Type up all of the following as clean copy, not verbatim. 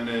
NA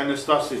N 87,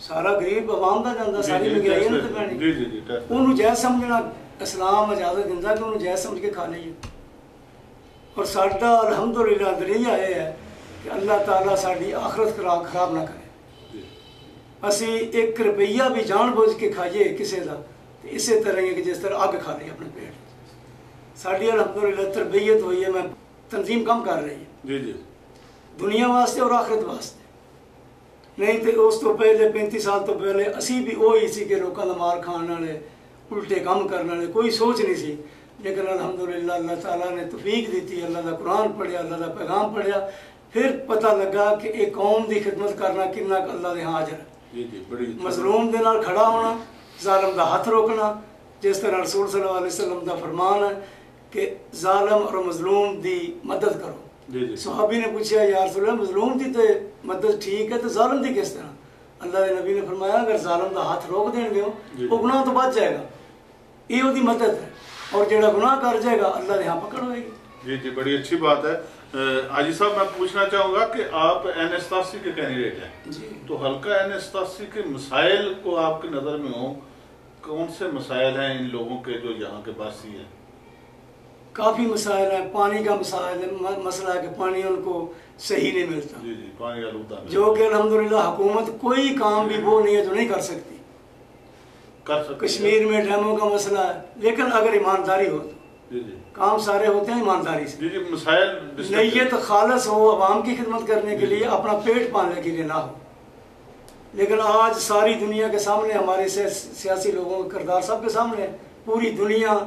سارا غریب عوام دا جاندا ساری مہنگائی انہاں تے پانی جی جی جی انہوں جائز سمجھنا اسلام اجازت دیندا کہ انہوں جائز سمجھ کے کھا لئیے اور ساڈا الحمدللہ ذریعہ یہ ہے کہ اللہ تعالیٰ ساری آخرت خراب نہ کرے اسی 1 روپیہ بھی جان بوجھ کے کھائیے کسی دا تو اسی طرح ہے کہ جس طرح آگ کھا لئے اپنے پیٹ ساری الحمدللہ تربیت ہوئی ہے میں تنظیم کم کر رہی ہے جی جی دنیا واسطے اور آخرت واسطے نہیں تو اس تو پہلے 35 سال تو پہلے اسی بھی وہی سی کہ لوگوں کا مار کھان والے الٹے کام کرنے والے کوئی سوچ نہیں سی لیکن الحمدللہ اللہ تعالیٰ نے توفیق دیتی اللہ کا قرآن پڑھیا اللہ کا پیغام پڑھیا پھر پتہ لگا کہ ایک قوم دی خدمت کرنا کتنا اللہ دے ہاں اجر مظلوم دے نال کھڑا ہونا ظالم دا ہاتھ روکنا جس طرح رسول صلی اللہ علیہ وسلم دا فرمان ہے کہ ظالم اور مظلوم دی مدد کرو صحابی نے پوچھا یا رسول اللہ مظلوم دی تو مدد ٹھیک ہے تو ظالم دی کس طرح اللہ دے نبی نے فرمایا اگر ظالم دا ہاتھ روک دیں گے وہ گناہ تو بچ جائے گا یہ وہ دی مدد ہے اور جڑا گناہ کر جائے گا اللہ دے ہاں پکڑ ہوئے گی جی جی بڑی اچھی بات ہے حاجی صاحب میں پوچھنا چاہوں گا کہ آپ این87 کے کینڈیڈیٹ ہیں جی تو حلقہ این87 کے مسائل کو آپ کی نظر میں ہوں کون سے مسائل ہیں ان لوگوں کے جو یہاں کے باسی ہیں کافی مسائل ہیں پانی کا مسئلہ ہے کہ پانی ان کو صحیح نہیں ملتا جی جی پانی آلودہ جو کہ الحمدللہ حکومت کوئی کام بھی وہ نہیں ہے جو نہیں کر سکتی کشمیر میں ڈیموں کا مسئلہ ہے لیکن اگر ایمانداری ہو تو کام سارے ہوتے ہیں ایمانداری سے مسائل نیت خالص ہو عوام کی خدمت کرنے کے لیے اپنا پیٹ پالنے کے لیے نہ ہو لیکن آج ساری دنیا کے سامنے ہمارے سیاسی لوگوں کا کردار سب کے سامنے پوری دنیا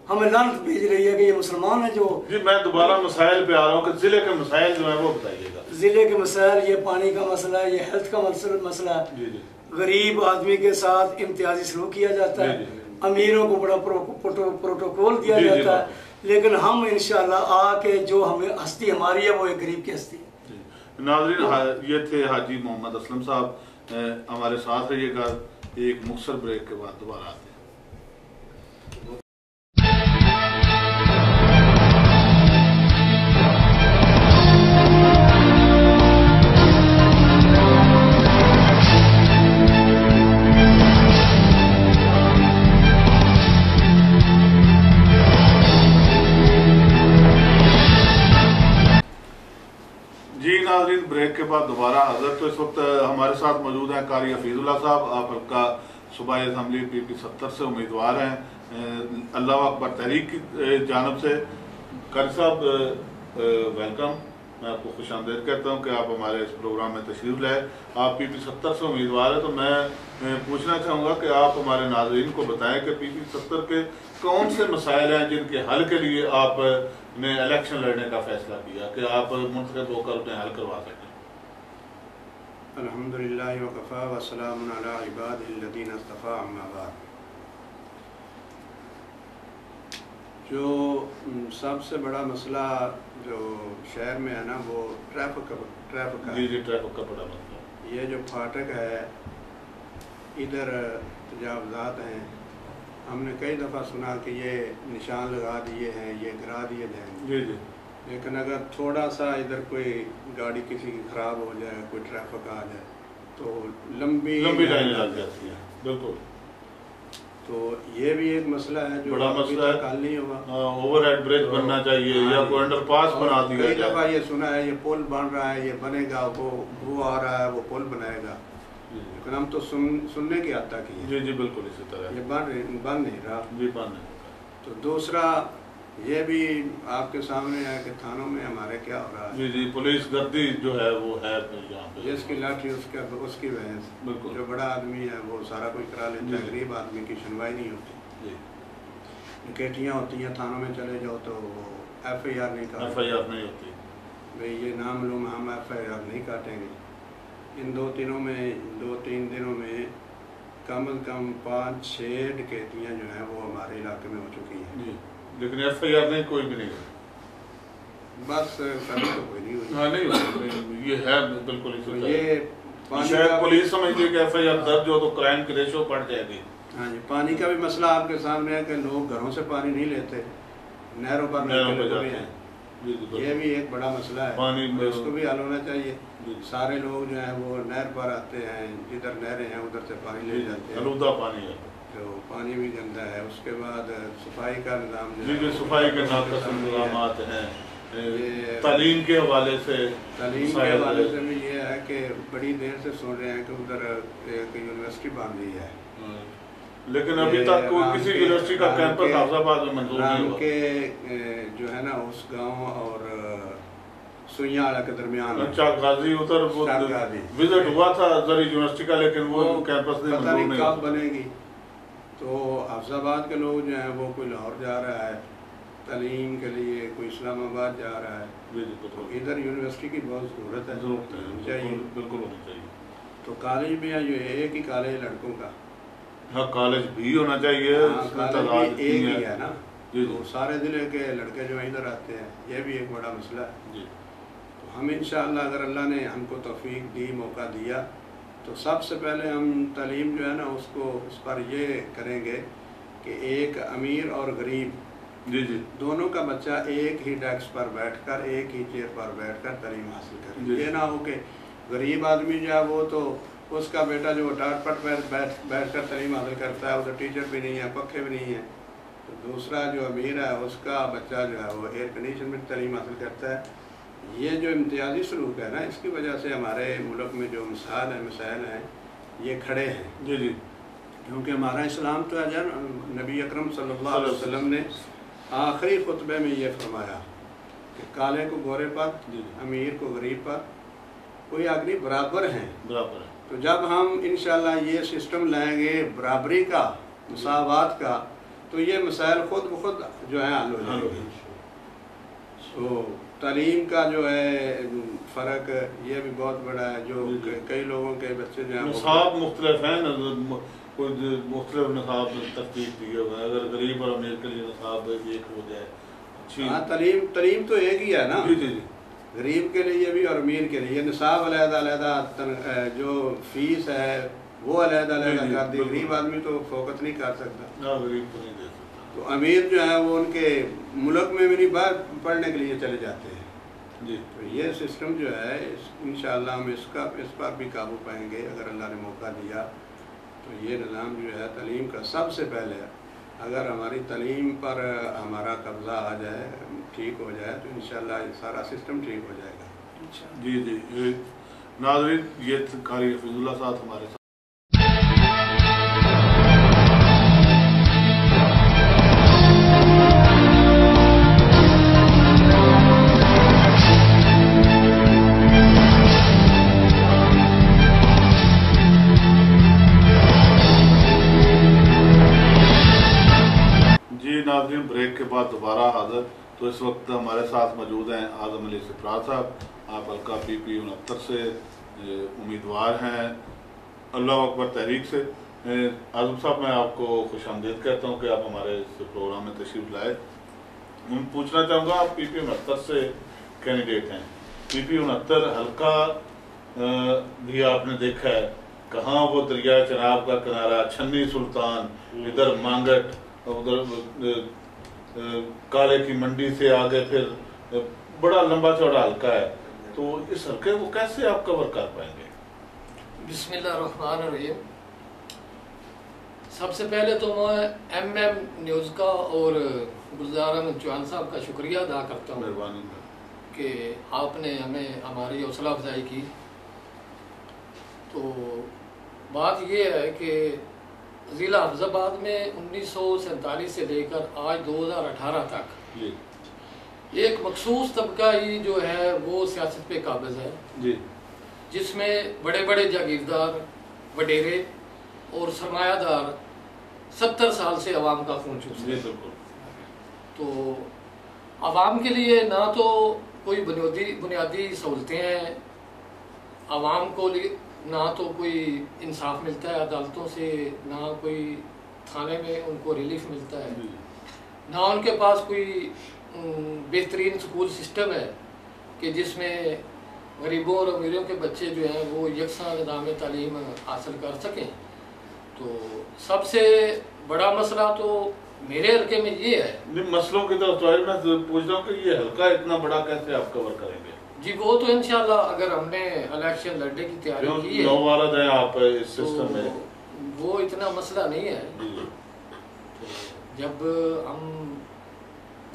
ہمیں لعنت بھیج رہی ہے کہ یہ مسلمان ہیں جو جی میں دوبارہ مسائل پہ آ رہا ہوں کہ ضلع کے مسائل جو ہیں وہ بتائیے گا ضلع کے مسائل یہ پانی کا مسئلہ ہے یہ ہیلتھ کا مسئلہ ہے غریب آدمی کے ساتھ امتیازی سلوک کیا جاتا ہے امیروں کو بڑا پروٹوکول دیا جاتا ہے لیکن ہم انشاءاللہ آ کے جو ہمیں ہستی ہماری ہے وہ ایک غریب کی ہستی ہے ناظرین یہ تھے حاجی محمد اسلم صاحب ہمارے ساتھ رہیے گا ایک مختصر بریک کے بعد دوبارہ آتے ہیں بریک کے بعد دوبارہ حضرت تو اس وقت ہمارے ساتھ موجود ہیں قاری حفیظ اللہ صاحب آپ حلقہ صوبائی اسمبلی PP70 سے امیدوار ہیں اللہ اکبر تحریک کی جانب سے قاری صاحب ویلکم میں آپ کو خوش آمدید کہتا ہوں کہ آپ ہمارے اس پروگرام میں تشریف لائے آپ PP70 سے امیدوار ہیں تو میں پوچھنا چاہوں گا کہ آپ ہمارے ناظرین کو بتائیں کہ PP70 کے کون سے مسائل ہیں جن کے حل کے لیے آپ نے الیکشن لڑنے کا فیصلہ کیا کہ آپ منتخب ہو کر انہیں حل کروا سکیں الحمدللہ وکفا وسلام علی عباد الذین اصطفیٰ اما بعد جو سب سے بڑا مسئلہ جو شہر میں ہے نا وہ ٹریفک کا جی جی ٹریفک کا بڑا مسئلہ یہ جو پھاٹک ہے ادھر تجاوزات ہیں ہم نے کئی دفعہ سنا کہ یہ نشان لگا دیے ہیں یہ گرا دیے جائیں جی جی لیکن اگر تھوڑا سا ادھر کوئی گاڑی کسی کی خراب ہو جائے کوئی ٹریفک آ جائے تو لمبی لائن لگ جاتی ہے بالکل تو یہ بھی ایک مسئلہ ہے جو بڑا مسئلہ ہے حل نہیں ہوا اوور ہیڈ برج بننا چاہیے یا کوئی انڈر پاس بنا دیا کئی دفعہ یہ سنا ہے یہ پل بن رہا ہے یہ بنے گا وہ آ رہا ہے وہ پل بنائے گا لیکن ہم تو سننے کی حد تک ہی جی جی بالکل اسی طرح یہ بن نہیں رہا جی بن نہیں تو دوسرا یہ بھی آپ کے سامنے ہے کہ تھانوں میں ہمارے کیا ہو رہا ہے جی جی پولیس گردی جو ہے وہ ہے یہاں پہ جس کی لاٹھی اس کی وجہ سے جو بڑا آدمی ہے وہ سارا کوئی کرا لیتا ہے غریب آدمی کی سنوائی نہیں ہوتی جی نکیٹیاں ہوتی ہیں تھانوں میں چلے جاؤ تو وہ FIR نہیں ہوتی بھئی یہ نامعلوم ہم FIR نہیں کاٹیں گے ان 2-3 دنوں میں کم از کم 5-6 ڈکیتیاں جو ہیں وہ ہمارے علاقے میں ہو چکی ہیں جی لیکن FIR نہیں کوئی بھی نہیں ہوئی بس کبھی تو کوئی نہیں ہوئی ہاں نہیں ہوئی یہ ہے بالکل اسی یہ شاید پولیس سمجھتی ہے کہ FIR درج ہو تو کرائم کی ریشو بڑھ جائے گی ہاں جی پانی کا بھی مسئلہ آپ کے سامنے ہے کہ لوگ گھروں سے پانی نہیں لیتے نہروں پر جاتے ہیں یہ بھی ایک بڑا مسئلہ ہے، پانی اس کو بھی حل ہونا چاہیے۔ جی سارے لوگ جو ہیں وہ نہر پر آتے ہیں، جدھر نہریں ہیں ادھر سے پانی لے جاتے ہیں، آلودہ پانی ہے، تو پانی بھی گندا ہے۔ اس کے بعد صفائی کا نظام جو جی ہے صفائی کے ناقص انتظامات ہیں، تعلیم کے حوالے سے تعلیم کے حوالے سے بھی یہ ہے کہ بڑی دیر سے سن رہے ہیں کہ ادھر ایک یونیورسٹی بن رہی ہے، لیکن ابھی تک کوئی کسی یونیورسٹی کا کیمپس حافظ آباد میں منظور نہیں ہوا کے جو ہے نا اس گاؤں اور سوئیاں والا کے درمیان اچھا غازی ادھر وزٹ ہوا تھا زرعی یونیورسٹی کا، لیکن وہ کیمپس نہیں پتہ منظور نہیں نہیں کب ہوا۔ بنے گی۔ تو حافظ آباد کے لوگ جو ہیں وہ کوئی لاہور جا رہا ہے تعلیم کے لیے، کوئی اسلام آباد جا رہا ہے، تو ادھر یونیورسٹی کی بہت ضرورت ہے، چاہیے، بالکل ہونی چاہیے۔ تو کالج بھی ہے، جو ایک ہی کالج لڑکوں کا، ہاں کالج بھی ہونا چاہیے، اس میں کالج تعداد بھی ایک اتنی ہی ہے نا، جی تو سارے ضلع کے لڑکے جو ادھر آتے ہیں، یہ بھی ایک بڑا مسئلہ ہے۔ جی تو ہم انشاءاللہ اگر اللہ نے ہم کو توفیق دی، موقع دیا، تو سب سے پہلے ہم تعلیم جو ہے نا اس پر یہ کریں گے کہ ایک امیر اور غریب جی جی دونوں کا بچہ ایک ہی ڈیسک پر بیٹھ کر، ایک ہی چیئر پر بیٹھ کر تعلیم حاصل کرے۔ جی۔ یہ نہ ہو کہ غریب آدمی جو ہے وہ تو اس کا بیٹا جو ڈاٹ پٹ بیٹھ کر تعلیم حاصل کرتا ہے، ادھر ٹیچر بھی نہیں ہے، پکھے بھی نہیں ہیں، تو دوسرا جو امیر ہے اس کا بچہ جو ہے وہ ایئر کنڈیشن میں تعلیم حاصل کرتا ہے۔ یہ جو امتیازی سلوک ہے نا، اس کی وجہ سے ہمارے ملک میں جو مسائل ہیں یہ کھڑے ہیں۔ جی جی کیونکہ ہمارا اسلام تو ہے نبی اکرم صلی اللہ علیہ وسلم نے آخری خطبے میں یہ فرمایا کہ کالے کو گورے پر، امیر کو غریب پر، کوئی آدمی برابر ہیں۔ برابر ہے۔ تو جب ہم انشاءاللہ یہ سسٹم لائیں گے برابری کا، مساوات کا، تو یہ مسائل خود بخود جو ہے حل ہو جائیں گے۔ تو تعلیم کا جو ہے فرق یہ بھی بہت بڑا ہے، جو کئی لوگوں کے بچے جو ہیں نصاب مختلف ہیں، کوئی مختلف نصاب ترتیب دیے ہوئے ہیں، اگر غریب اور امیر کے لیے نصاب ایک ہو جائے اچھی۔ ہاں تعلیم تو ایک ہی ہے نا، جی جی جی غریب کے لیے بھی اور امیر کے لیے نصاب علیحدہ علیحدہ، جو فیس ہے وہ علیحدہ علیحدہ کر دی، غریب آدمی تو فوقت نہیں کر سکتا، غریب کو نہیں دے سکتا۔ تو امیر جو ہے وہ ان کے ملک میں بھی نہیں، باہر پڑھنے کے لیے چلے جاتے ہیں۔ جی تو یہ سسٹم جو ہے انشاءاللہ ہم اس پر بھی قابو پائیں گے اگر اللہ نے موقع دیا۔ تو یہ نظام جو ہے تعلیم کا سب سے پہلے، اگر ہماری تعلیم پر ہمارا قبضہ آ جائے، ٹھیک ہو جائے، تو انشاءاللہ یہ سارا سسٹم ٹھیک ہو جائے گا۔ جی جی ناظرین، یہ قاری حفیظ اللہ صاحب ہمارے ساتھ۔ ناظرین بریک کے بعد دوبارہ حاضر۔ تو اس وقت ہمارے ساتھ موجود ہیں اعظم علی سپرا صاحب، آپ حلقہ PP 69 سے امیدوار ہیں، اللہ اکبر تحریک سے۔ اعظم صاحب میں آپ کو خوش آمدید کہتا ہوں کہ آپ ہمارے اس پروگرام میں تشریف لائے۔ میں پوچھنا چاہوں گا، آپ PP 69 سے کینڈیڈیٹ ہیں، PP 69 حلقہ بھی آپ نے دیکھا ہے، کہاں وہ دریائے چناب کا کنارہ، چھنی سلطان، ادھر مانگٹ، ادھر کالے کی منڈی سے آگے پھر بڑا لمبا چوڑا حلقہ ہے، تو اس حلقے کو کیسے آپ کور کر پائیں گے؟ بسم اللہ الرحمن الرحیم۔ سب سے پہلے تو میں MM نیوز کا اور گلزار احمد چوہان صاحب کا شکریہ ادا کرتا ہوں، مہربانی کہ آپ نے ہمیں ہماری حوصلہ افزائی کی۔ تو بات یہ ہے کہ ضلع حافظ آباد میں 1947 سے لے کر آج 2018 تک ایک مخصوص طبقہ ہی جو ہے وہ سیاست پہ قابض ہے، جی، جس میں بڑے بڑے جاگیردار، وڈیرے اور سرمایہ دار 70 سال سے عوام کا خون چوس رہے ہیں۔ تو عوام کے لیے نہ تو کوئی بنیادی سہولتیں ہیں، عوام کو نہ تو کوئی انصاف ملتا ہے عدالتوں سے، نہ کوئی تھانے میں ان کو ریلیف ملتا ہے، نہ ان کے پاس کوئی بہترین سکول سسٹم ہے کہ جس میں غریبوں اور امیروں کے بچے جو ہیں وہ یکساں نظام تعلیم حاصل کر سکیں۔ تو سب سے بڑا مسئلہ تو میرے حلقے میں یہ ہے نہیں مسئلوں کی طرف تو میں پوچھ رہا ہوں کہ یہ حلقہ اتنا بڑا کیسے آپ کور کریں گے؟ جی وہ تو انشاءاللہ اگر ہم نے الیکشن لڑنے کی تیاری کی ہے نوبارد ہیں آپ اس سسٹم میں، وہ اتنا مسئلہ نہیں ہے. جی جب ہم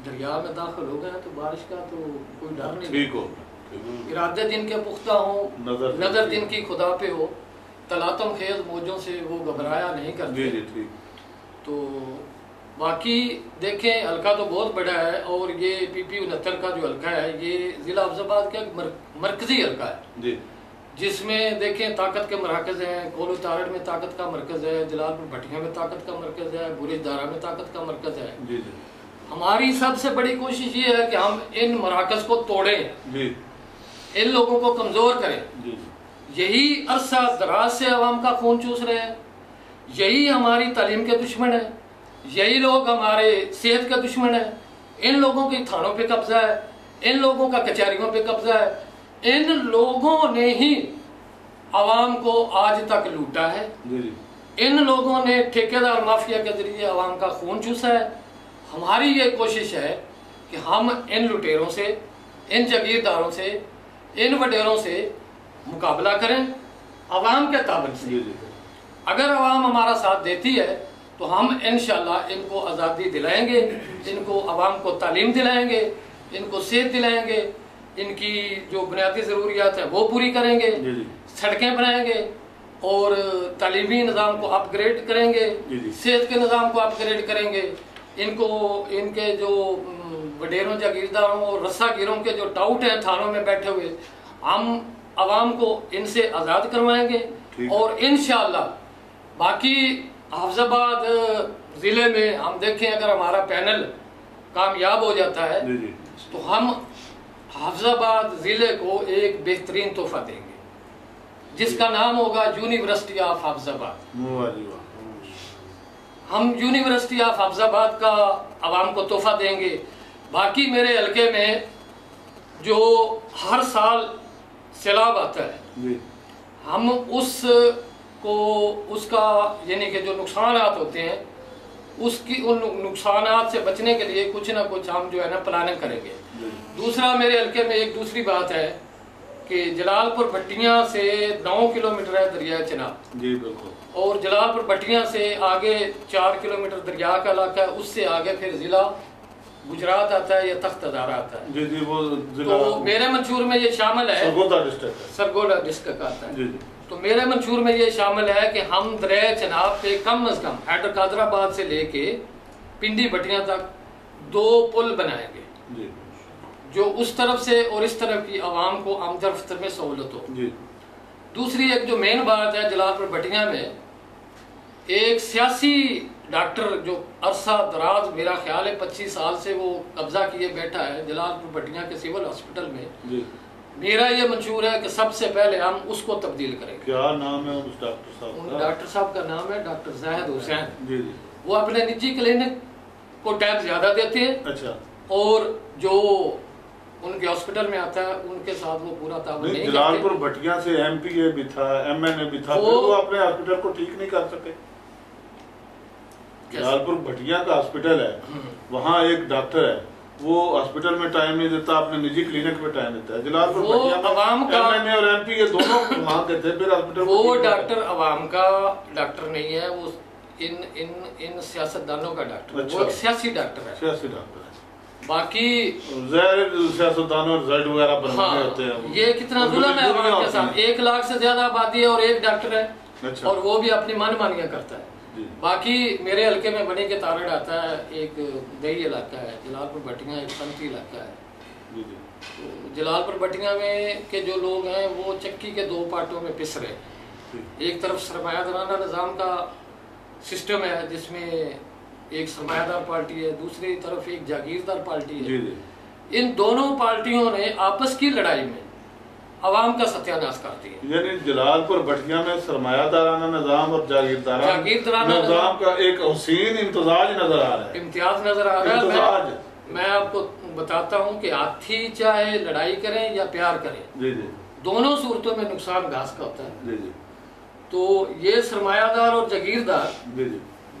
دریا میں داخل ہو گئے تو بارش کا تو کوئی ڈر نہیں. ٹھیک ہو، ارادے جن کے پختہ ہوں، نظر جن کی خدا پہ ہو، تلاطم خیز موجوں سے وہ گھبرایا نہیں کرتے. جی جی ٹھیک. تو باقی دیکھیں حلقہ تو بہت بڑا ہے، اور یہ پی پی 69 کا جو حلقہ ہے یہ ضلع حفظ آباد کا ایک مرکزی حلقہ ہے جی، جس میں دیکھیں طاقت کے مراکز ہیں. کولو تارڑ میں طاقت کا مرکز ہے، جلال پور بھٹیاں میں طاقت کا مرکز ہے، برج دارا میں طاقت کا مرکز ہے. جی جی ہماری سب سے بڑی کوشش یہ ہے کہ ہم ان مراکز کو توڑیں، جی ان لوگوں کو کمزور کریں. جی یہی عرصہ دراز سے عوام کا خون چوس رہے ہیں، یہی ہماری تعلیم کے دشمن ہیں، یہی لوگ ہمارے صحت کے دشمن ہیں. ان لوگوں کے تھانوں پہ قبضہ ہے، ان لوگوں کا کچہریوں پہ قبضہ ہے. ان لوگوں نے ہی عوام کو آج تک لوٹا ہے. جی جی ان لوگوں نے ٹھیکیدار مافیا کے ذریعے عوام کا خون چوسا ہے. ہماری یہ کوشش ہے کہ ہم ان لٹیروں سے، ان جاگیرداروں سے، ان وڈیروں سے مقابلہ کریں عوام کے تعاون سے. جی جی اگر عوام ہمارا ساتھ دیتی ہے تو ہم انشاءاللہ ان کو آزادی دلائیں گے، ان کو عوام کو تعلیم دلائیں گے، ان کو صحت دلائیں گے، ان کی جو بنیادی ضروریات ہیں وہ پوری کریں گے، جی جی سڑکیں بنائیں گے اور تعلیمی نظام کو اپ گریڈ کریں گے، جی جی صحت کے نظام کو اپ گریڈ کریں گے. ان کو ان کے جو وڈیروں جاگیرداروں اور رسا گیروں کے جو ٹاؤٹ ہیں تھانوں میں بیٹھے ہوئے، ہم عوام کو ان سے آزاد کروائیں گے. اور انشاءاللہ باقی حفظ آباد ضلع میں ہم دیکھیں اگر ہمارا پینل کامیاب ہو جاتا ہے جی جی تو ہم حفظ آباد ضلع کو ایک بہترین تحفہ دیں گے جس کا نام ہوگا یونیورسٹی آف حفظ آباد. ہم یونیورسٹی آف حفظ آباد کا عوام کو تحفہ دیں گے. باقی میرے حلقے میں جو ہر سال سیلاب آتا ہے جی ہم اس کا یعنی کہ جو نقصانات ہوتے ہیں اس کی ان نقصانات سے بچنے کے لیے کچھ نہ کچھ ہم جو ہے نا پلاننگ کریں گے. دوسرا میرے حلقے میں ایک دوسری بات ہے کہ جلال پور بھٹیاں سے 9 کلومیٹر ہے دریائے چناب. جی بالکل. اور جلال پور بھٹیاں سے آگے 4 کلومیٹر دریا کا علاقہ ہے، اس سے آگے پھر ضلع گجرات آتا ہے یا تخت ہزارہ آتا ہے. جی جی وہ تو میرے منشور میں یہ شامل ہے، سرگودا ڈسٹرکٹ آتا ہے. جی جی تو میرے منشور میں یہ شامل ہے کہ ہم دریائے چناب پہ کم از کم حیدر قادر آباد سے لے کے پنڈی بھٹیاں تک 2 پل بنائیں گے جی جو اس طرف سے اور اس طرف کی عوام کو آمد و رفت میں سہولت ہو. جی دوسری ایک جو مین بات ہے جلال پور بھٹیاں میں ایک سیاسی ڈاکٹر جو عرصہ دراز میرا خیال ہے 25 سال سے وہ قبضہ کیے بیٹھا ہے جلال پور بھٹیاں کے سول ہاسپٹل میں. جی میرا یہ منشور ہے کہ سب سے پہلے ہم اس کو تبدیل کریں گے. کیا نام ہے اس ڈاکٹر صاحب کا؟ ڈاکٹر صاحب کا نام ہے ڈاکٹر زاہد حسین. جی جی وہ اپنے نجی کلینک کو ٹائم زیادہ دیتے ہیں. اچھا. اور جو ان کے ہاسپٹل میں آتا ہے ان کے ساتھ وہ پورا تعاون نہیں کرتے. جلال پور بھٹیاں سے ایم پی اے بھی تھا، ایم این اے بھی تھا، وہ اپنے ہاسپٹل کو ٹھیک نہیں کر سکے. جلال پور بھٹیاں کا ہاسپٹل ہے، وہاں ایک ڈاکٹر ہے، وہ ہاسپٹل میں ٹائم نہیں دیتا، اپنے نجی کلینک میں ٹائم دیتا ہے. جلال پور بھٹیاں میں ایم این اے اور ایم پی اے دونوں وہاں کے تھے، پھر ہاسپٹل وہ ڈاکٹر عوام کا ڈاکٹر نہیں ہے، وہ ان سیاستدانوں کا ڈاکٹر ہے. وہ ایک سیاسی ڈاکٹر ہے. سیاسی ڈاکٹر ہے. باقی سیاستدانوں اور زائد وغیرہ بنانے ہوتے ہیں. یہ کتنا ظلم ہے عوام کے ساتھ. 1 لاکھ سے زیادہ آبادی ہے اور ایک ڈاکٹر ہے اور وہ بھی اپنی من مانیاں کرتا ہے. باقی میرے حلقے میں بنی کے تارڑ آتا ہے، ایک دیہی علاقہ ہے. جلال پور بھٹیاں ایک صنعتی علاقہ ہے. جلال پور بھٹیاں میں کے جو لوگ ہیں وہ چکی کے 2 پارٹوں میں پس رہے ہیں. ایک طرف سرمایہ دارانہ نظام کا سسٹم ہے جس میں ایک سرمایہ دار پارٹی ہے، دوسری طرف ایک جاگیردار پارٹی ہے. ان دونوں پارٹیوں نے آپس کی لڑائی میں عوام کا ستیاناش کر دیا. یعنی جلال پور بھٹیاں میں سرمایہ دارانہ نظام اور جاگیردارانہ نظام کا ایک حسین امتزاج نظر آ رہا ہے. امتیاز نظر آ رہا ہے. میں آپ کو بتاتا ہوں کہ ہاتھی چاہے لڑائی کریں یا پیار کریں، دونوں صورتوں میں نقصان گھاس کا ہوتا ہے. تو یہ سرمایہ دار اور جاگیردار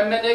MNA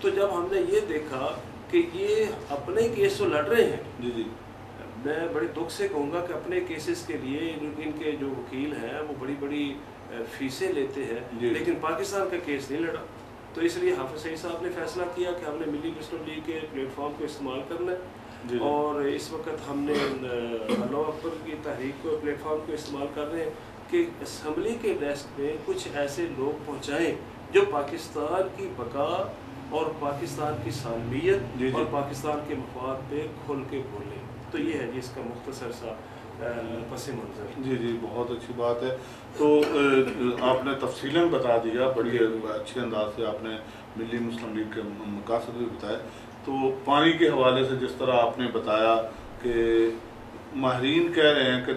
تو جب ہم نے یہ دیکھا کہ یہ اپنے کیس تو لڑ رہے ہیں، جی جی، میں بڑے دکھ سے کہوں گا کہ اپنے کیسز کے لیے ان کے جو وکیل ہیں وہ بڑی بڑی فیسیں لیتے ہیں، لیکن پاکستان کا کیس نہیں لڑا. تو اس لیے حافظ سعید صاحب نے فیصلہ کیا کہ ہم نے ملی مسلم لیگ کے پلیٹ فارم کو استعمال کرنا ہے، اور اس وقت ہم نے اللہ اکبر کی تحریک کو پلیٹ فارم کو استعمال کر رہے ہیں کہ اسمبلی کے ڈیسک میں کچھ ایسے لوگ پہنچائیں جو پاکستان کی بقا اور پاکستان کی سالمیت اور پاکستان کے مفاد پہ کھل کے بولیں. تو یہ ہے جی اس کا مختصر سا پس منظر. جی جی، بہت اچھی بات ہے. تو آپ نے تفصیلاً بتا دیا، بڑی اچھے انداز سے آپ نے ملی مسلم لیگ کے مقاصد بھی بتائے. تو پانی کے حوالے سے جس طرح آپ نے بتایا کہ ماہرین کہہ رہے ہیں کہ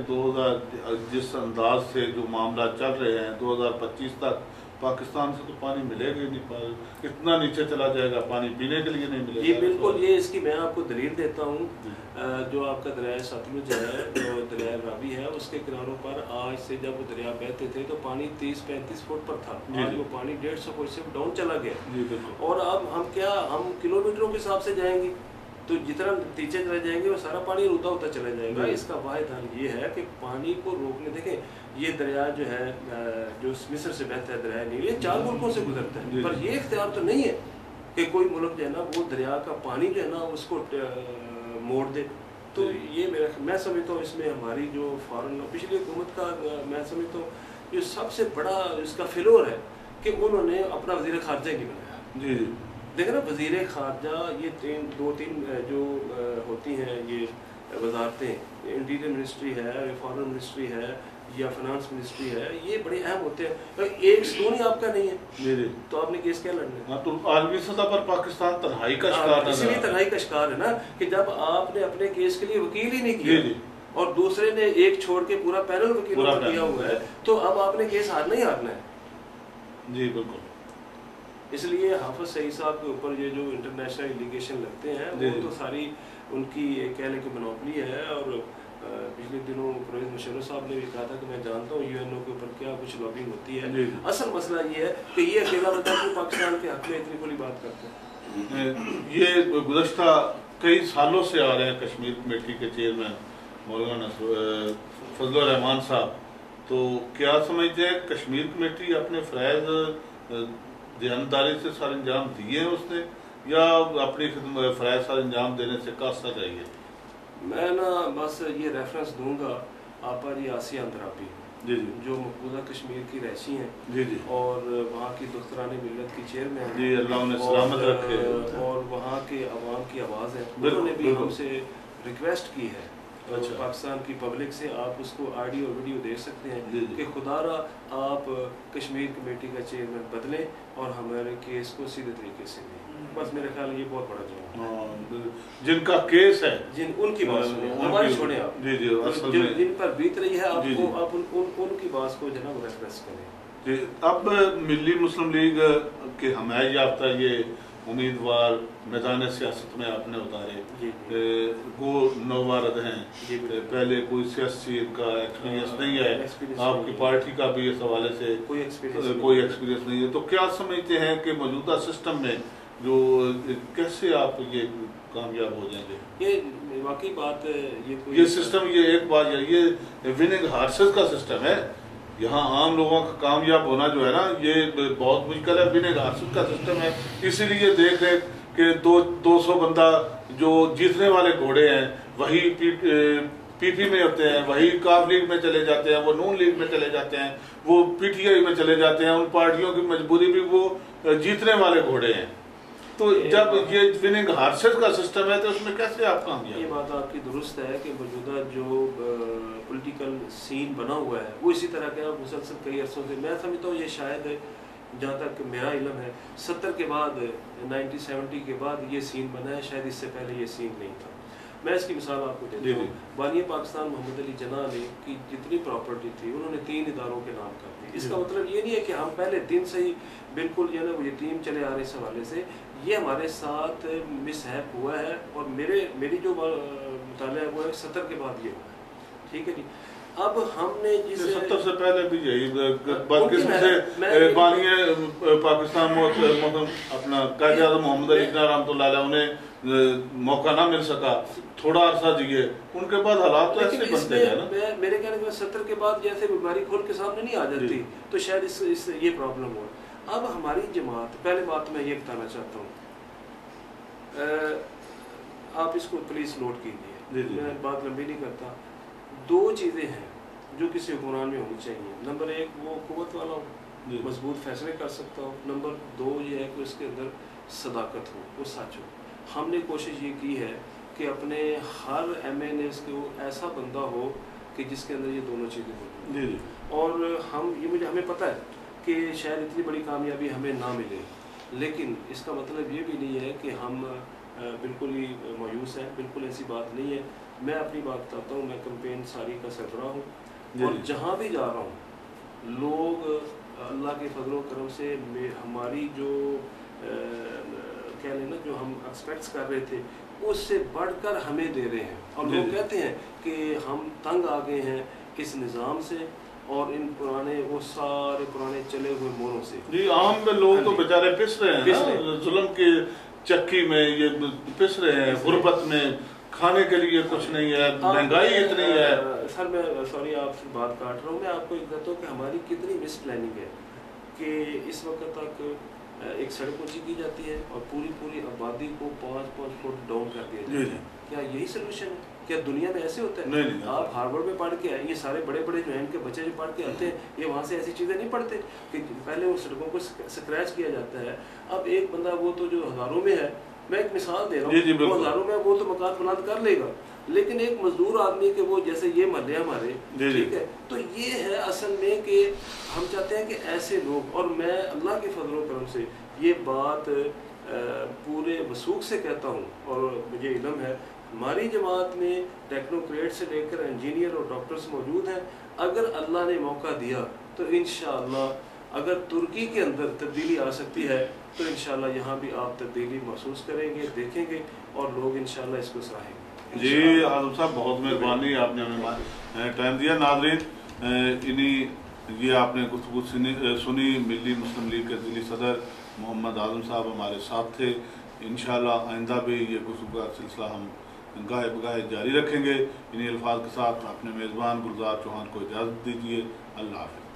جس انداز سے جو معاملات چل رہے ہیں 2025 تک پاکستان سے تو پانی ملے گا ہی نہیں، اتنا نیچے چلا جائے گا، پانی پینے کے لیے نہیں ملے گا. جی بالکل، یہ اس کی میں آپ کو دلیل دیتا ہوں. جو آپ کا دریائے ستلج ہے، جو دریائے راوی ہے، اس کے کناروں پر آج سے جب وہ دریا بہتے تھے تو پانی 30-35 فٹ پر تھا. آج وہ پانی 150 فٹ سے ڈاؤن چلا گیا. اور اب ہم کلومیٹروں کے حساب سے جائیں گے تو جتنا نیچے چلے جائیں گے وہ سارا پانی روتا ہوتا چلا جائے گا. اس کا واحد حل یہ ہے کہ پانی کو روکنے، دیکھیں یہ دریا جو ہے جو مصر سے بہتا ہے دریائے نیل، یہ 4 ملکوں سے گزرتا ہے، پر یہ اختیار تو نہیں ہے کہ کوئی ملک جو ہے نا وہ دریا کا پانی جو ہے نا اس کو موڑ دے. تو یہ میں سمجھتا ہوں اس میں ہماری جو فارن پچھلی حکومت کا میں سمجھتا ہوں جو سب سے بڑا اس کا فیلور ہے کہ انہوں نے اپنا وزیر خارجہ نہیں بنایا. جی جی، دیکھیں نا وزیر خارجہ یہ 2-3 جو ہوتی ہیں یہ وزارتیں، انٹیریئر منسٹری ہے، فارن منسٹری ہے یا فنانس منسٹری ہے، یہ بڑے اہم ہوتے ہیں. ایک ستون ہی آپ کا نہیں ہے جی جی، تو آپ نے کیس کیا لڑنا ہے؟ تو عالمی سطح پر پاکستان تنہائی کا شکار ہے. اسی لیے تنہائی کا شکار ہے نا کہ جب آپ نے اپنے کیس کے لیے وکیل ہی نہیں کیا اور دوسرے نے ایک چھوڑ کے پورا پینل وکیلوں کا کیا ہوا ہے، تو اب آپ نے کیس ہارنا ہی ہارنا ہے. جی بالکل. اس لیے حافظ سعید صاحب کے اوپر یہ جو انٹرنیشنل ایلیگیشن لگتے ہیں وہ تو ساری ان کی کہہ لیں کہ منوپلی ہے. اور پچھلے دنوں پرویز مشرف صاحب نے بھی کہا تھا کہ میں جانتا ہوں یو این او کے اوپر کیا کچھ لابنگ ہوتی ہے. اصل مسئلہ یہ ہے کہ یہ اکیلا بندہ کہ پاکستان کے حق میں اتنی بڑی بات کرتے ہیں. یہ گزشتہ کئی سالوں سے آ رہے ہیں کشمیر کمیٹی کے چیئرمین مولانا فضل الرحمان صاحب. تو کیا سمجھتے ہیں کشمیر کمیٹی اپنے فرائض دیانتداری سے سر انجام دیے ہیں اس نے، یا اپنی فرائض سر انجام دینے سے قاصر رہی ہے؟ میں نا بس یہ ریفرنس دوں گا آپ پر یہ آسیہ اندرابی جی جی جو مقبوضہ کشمیر کی رہائشی ہیں جی جی اور وہاں کی دختران ملت کی چیئرمین جی، اللہ انہیں سلامت رکھے، اور وہاں کے عوام کی آواز ہے. انہوں نے بھی ہم سے ریکویسٹ کی ہے پاکستان کی پبلک سے، آپ اس کو آڈیو اور ویڈیو دیکھ سکتے ہیں کہ خدا را آپ کشمیر کمیٹی کا چیئرمین بدلیں اور ہمارے کیس کو سیدھے طریقے سے دیں. بس میرے خیال یہ بہت بڑا جواب ہے. جن کا کیس ہے ان کی بات سنیں، ہماری چھوڑیں آپ. جی جی، جن پر بیت رہی ہے آپ ان کی بات کو جناب ریفرنس کریں. جی، اب ملی مسلم لیگ کے حمایت یافتہ یہ امیدوار میدان سیاست میں آپ نے اتارے، وہ نوبارد ہیں، پہلے کوئی سیاسی ان کا ایکسپیرینس نہیں ہے، آپ کی پارٹی کا بھی اس حوالے سے کوئی ایکسپیرینس نہیں ہے. تو کیا سمجھتے ہیں کہ موجودہ سسٹم میں جو کیسے آپ یہ کامیاب ہو جائیں گے؟ یہ واقعی بات یہ سسٹم، یہ ایک بات یہ وننگ ہارسز کا سسٹم ہے. یہاں عام لوگوں کا کامیاب ہونا جو ہے نا یہ بہت مشکل ہے. وننگ ہارسز کا سسٹم ہے، اسی لیے دیکھ رہے کہ 200 بندہ جو جیتنے والے گھوڑے ہیں وہی پی پی میں ہوتے ہیں، وہی کاف لیگ میں چلے جاتے ہیں، وہ نون لیگ میں چلے جاتے ہیں، وہ پی ٹی آئی میں چلے جاتے ہیں. ان پارٹیوں کی مجبوری بھی وہ جیتنے والے گھوڑے ہیں. تو جب یہ وننگ ہارسز کا سسٹم ہے تو اس میں کیسے آپ کامیاب؟ یہ بات آپ کی درست ہے کہ موجودہ جو پولیٹیکل سین بنا ہوا ہے وہ اسی طرح کا مسلسل کئی عرصوں سے، میں سمجھتا ہوں یہ شاید جہاں تک میرا علم ہے 70 کے بعد 1970 کے بعد یہ سین بنا ہے، شاید اس سے پہلے یہ سین نہیں تھا. میں اس کی مثال آپ کو دیتا ہوں. بانی پاکستان محمد علی جناح نے کی جتنی پراپرٹی تھی انہوں نے 3 اداروں کے نام کر دی. اس کا مطلب یہ نہیں ہے کہ ہم پہلے دن سے ہی بالکل جو ہے نا وہ یتیم چلے آ رہے اس حوالے سے. یہ ہمارے ساتھ مس ہیپ ہوا ہے اور میری جو مطالعہ ہے وہ 70 کے بعد یہ ہوا ہے. ٹھیک ہے جی. اب ہم نے جس 70 سے پہلے بھی یہی بدقسم سے بانی پاکستان اپنا قائد اعظم محمد علی جناح رحمۃ اللہ علیہ انہیں موقع نہ مل سکا، تھوڑا عرصہ جیے، ان کے بعد حالات تو ایسے بنتے گئے نا۔ میرے کہنے کے 70 کے بعد جیسے بیماری کھول کے سامنے نہیں آ جاتی تو شاید اس یہ پرابلم ہو۔ اب ہماری جماعت، پہلے بات میں یہ بتانا چاہتا ہوں، آپ اس کو پلیز نوٹ کیجیے، میں بات لمبی نہیں کرتا۔ دو چیزیں ہیں جو کسی حکمران میں ہونی چاہیے۔ نمبر ایک، وہ قوت والا ہو، مضبوط فیصلے کر سکتا ہو۔ نمبر دو یہ ہے کہ اس کے اندر صداقت ہو، وہ سچ ہو۔ ہم نے کوشش یہ کی ہے کہ اپنے ہر ایم این ایس کو ایسا بندہ ہو کہ جس کے اندر یہ دونوں چیزیں ہوں، اور ہمیں پتہ ہے کہ شاید اتنی بڑی کامیابی ہمیں نہ ملے، لیکن اس کا مطلب یہ بھی نہیں ہے کہ ہم بالکل ہی مایوس ہیں، بالکل ایسی بات نہیں ہے۔ میں اپنی بات بتاتا ہوں، میں کمپین ساری کا سربراہ ہوں، اور جہاں بھی جا رہا ہوں لوگ اللہ کے فضل و کرم سے ہماری جو کہہ لیں نا، جو ہم ایکسپیکٹس کر رہے تھے اس سے بڑھ کر ہمیں دے رہے ہیں، اور لوگ کہتے ہیں کہ ہم تنگ آ گئے ہیں اس نظام سے اور ان وہ سارے پرانے چلے ہوئے موروں سے۔ جی، عام میں لوگ تو بیچارے پس رہے ہیں، ظلم کی چکی میں یہ پس رہے ہیں، غربت میں، کھانے کے لیے کچھ نہیں ہے، مہنگائی اتنی ہے۔ سر میں سوری آپ سے بات کاٹ رہا ہوں، میں آپ کو ایک بتاتا ہوں کہ ہماری کتنی مس پلاننگ ہے کہ اس وقت تک ایک سڑک اونچی کی جاتی ہے اور پوری آبادی کو 5 فٹ ڈاؤن کر دیا جاتا ہے۔ کیا یہی سلوشن ہے؟ کیا دنیا میں ایسے ہوتا ہے؟ آپ ہارورڈ میں پڑھ کے آئے، یہ سارے بڑے جو ہیں ان کے بچے جو پڑھ کے آتے ہیں یہ وہاں سے ایسی چیزیں نہیں پڑھتے کہ پہلے وہ سڑکوں کو سکریچ کیا جاتا ہے۔ اب ایک بندہ وہ تو جو ہزاروں میں ہے، میں ایک مثال دے رہا ہوں، وہ ہزاروں میں وہ تو مکان بلند کر لے گا، لیکن ایک مزدور آدمی کے وہ جیسے یہ محلے ہمارے، ٹھیک ہے، تو یہ ہے اصل میں کہ ہم چاہتے ہیں کہ ایسے لوگ، اور میں اللہ کے فضل و کرم سے یہ بات پورے وثوق سے کہتا ہوں، اور مجھے علم ہے ہماری جماعت میں ٹیکنوکریٹ سے لے کر انجینئر اور ڈاکٹرز موجود ہیں۔ اگر اللہ نے موقع دیا تو انشاءاللہ اگر ترکی کے اندر تبدیلی آ سکتی ہے تو انشاءاللہ یہاں بھی آپ تبدیلی محسوس کریں گے، دیکھیں گے، اور لوگ انشاءاللہ اس کو سراہیں گے۔ جی اعظم صاحب، بہت مہربانی، آپ نے ہمیں ٹائم دیا۔ ناظرین، یہ آپ نے گفتگو سنی، ملی مسلم لیگ کے ذیلی صدر محمد اعظم صاحب ہمارے ساتھ تھے۔ انشاءاللہ آئندہ بھی یہ گفتگو کا سلسلہ ہم گاہے بگاہے جاری رکھیں گے۔ انہی الفاظ کے ساتھ اپنے میزبان گلزار چوہان کو اجازت دیجیے۔ اللہ حافظ۔